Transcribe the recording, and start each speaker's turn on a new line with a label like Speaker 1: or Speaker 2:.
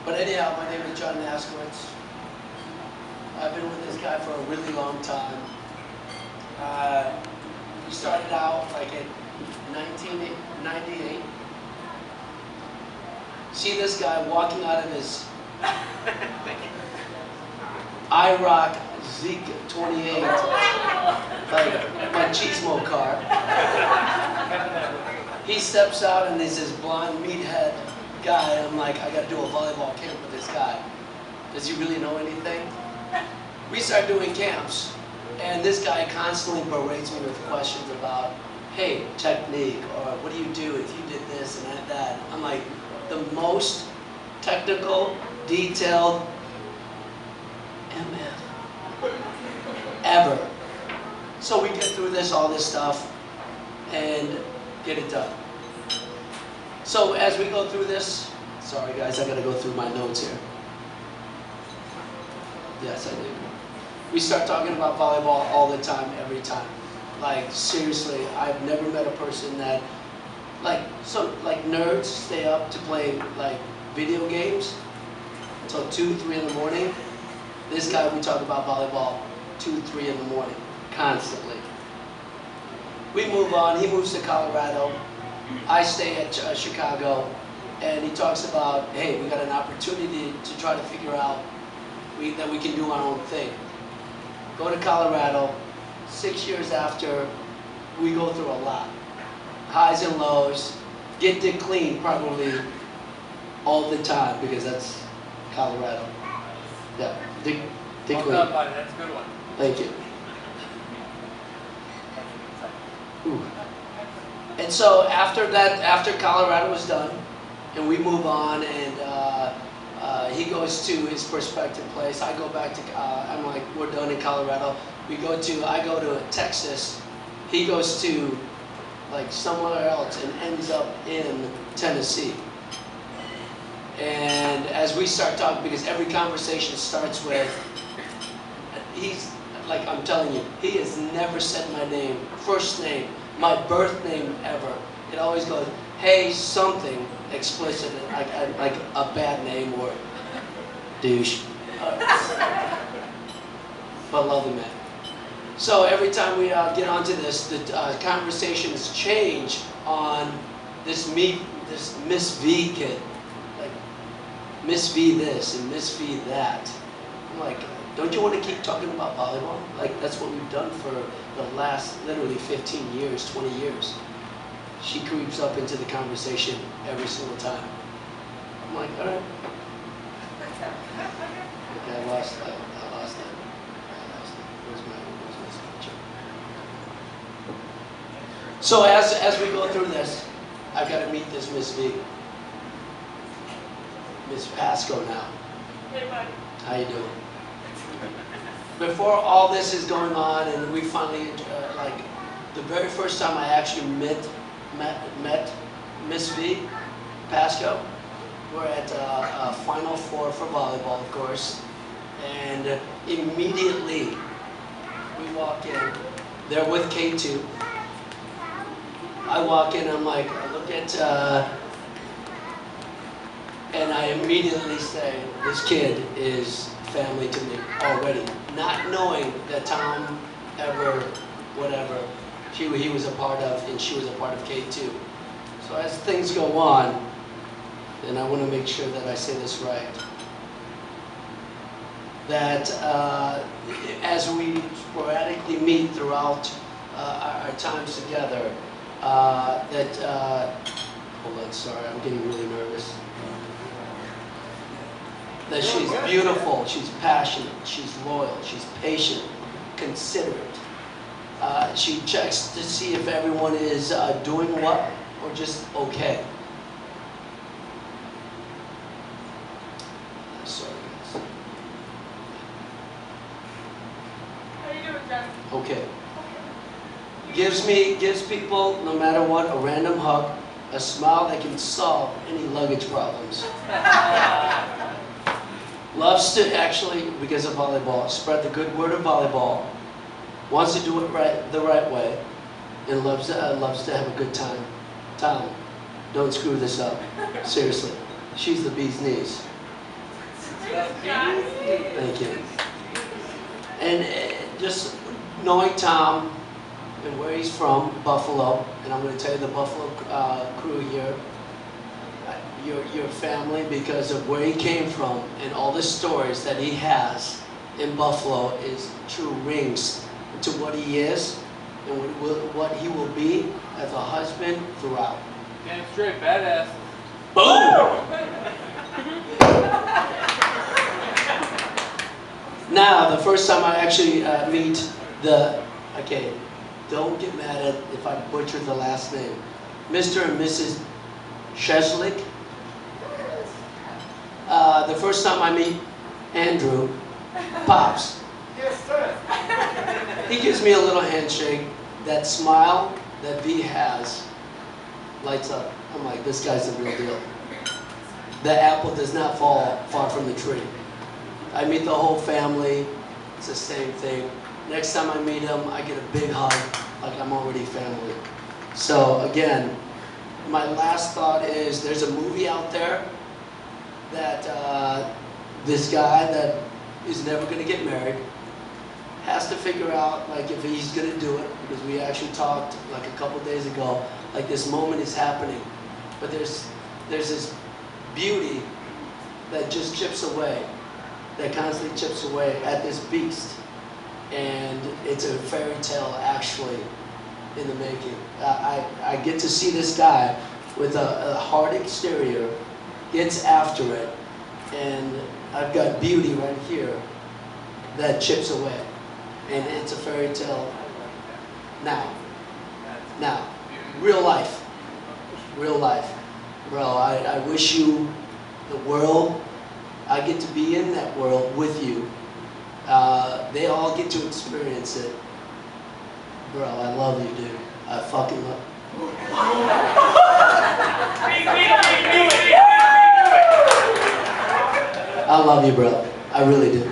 Speaker 1: But anyhow, my name is Naskowicz. I've been with this guy for a really long time. We started out like in 1998. See this guy walking out of his IROC Zeke 28, like machismo car. He steps out and he's this blonde meathead guy. I'm like, I gotta do a volleyball camp with this guy. Does he really know anything? We start doing camps, and this guy constantly berates me with questions about, hey, technique, or what do you do if you did this and that? I'm like, the most technical, detailed MF ever. So we get through all this stuff, and get it done. So as we go through this, sorry guys, I gotta go through my notes here. Yes, I do. We start talking about volleyball all the time, every time. Like, seriously, I've never met a person that, like nerds stay up to play, like, video games until 2, 3 in the morning. This guy, we talk about volleyball 2, 3 in the morning, constantly. We move on, he moves to Colorado. I stay at Chicago, and he talks about, hey, we got an opportunity to try to figure out that we can do our own thing. Go to Colorado. 6 years after, we go through a lot. Highs and lows. Get dick clean probably all the time, because that's Colorado. Yeah, dick clean.
Speaker 2: Well done, buddy. That's a good one.
Speaker 1: Thank you. Ooh. And so after that, after Colorado was done, and we move on, and he goes to his prospective place. I go back to, I'm like, we're done in Colorado. I go to Texas. He goes to like somewhere else and ends up in Tennessee. And as we start talking, because every conversation starts with, he's like, I'm telling you, he has never said my name, first name, my birth name ever. It always goes, hey, something explicit, like a bad name or douche. But love the man. So every time we get onto this, the conversations change on this Miss V kid. Like, Miss V this and Miss V that. I'm like, don't you want to keep talking about volleyball? Like, that's what we've done for the last literally 15 years, 20 years. She creeps up into the conversation every single time. I'm like, all right. Okay, I lost that. Where's my signature? So as we go through this, I've got to meet this Miss V. Miss Paszko now.
Speaker 3: Hey, buddy.
Speaker 1: How you doing? Before all this is going on, and we finally, like, the very first time I actually met Miss V, Paszko, we're at Final Four for volleyball, of course, and immediately we walk in. They're with K2. I walk in, I'm like, I look at, and I immediately say, this kid is family to me already. Not knowing that Tom ever, whatever, he was a part of, and she was a part of K2. So as things go on, and I want to make sure that I say this right, that as we sporadically meet throughout our times together, hold on, sorry, I'm getting really nervous. That she's beautiful, she's passionate, she's loyal, she's patient, considerate. She checks to see if everyone is doing what or just okay. Sorry, guys.
Speaker 3: How you doing, John?
Speaker 1: Okay. Gives people, no matter what, a random hug, a smile that can solve any luggage problems. Loves to actually, because of volleyball, spread the good word of volleyball. Wants to do it the right way, and loves to have a good time. Tom, don't screw this up. Seriously, she's the bee's knees. Thank you. And just knowing Tom and where he's from, Buffalo, and I'm going to tell you the Buffalo crew here, your family, because of where he came from and all the stories that he has in Buffalo is true rings to what he is and what he will be as a husband throughout.
Speaker 2: Damn straight, badass.
Speaker 1: Boom! Now, the first time I actually meet okay, don't get mad at if I butcher the last name, Mr. and Mrs. Cieslik. The first time I meet Andrew, Pops,
Speaker 4: Yes, sir.
Speaker 1: he gives me a little handshake. That smile that V has lights up. I'm like, this guy's the real deal. The apple does not fall far from the tree. I meet the whole family. It's the same thing. Next time I meet him, I get a big hug, like I'm already family. So again, my last thought is there's a movie out there that this guy that is never going to get married has to figure out like if he's going to do it, because we actually talked like a couple days ago, like this moment is happening, but there's this beauty that just chips away, that constantly chips away at this beast, and it's a fairy tale actually in the making. I get to see this guy with a hard exterior, gets after it, and I've got beauty right here that chips away. And it's a fairy tale now. Real life. Bro, I wish you the world. I get to be in that world with you. They all get to experience it. Bro, I love you, dude. I fucking love you. I love you, bro. I really do.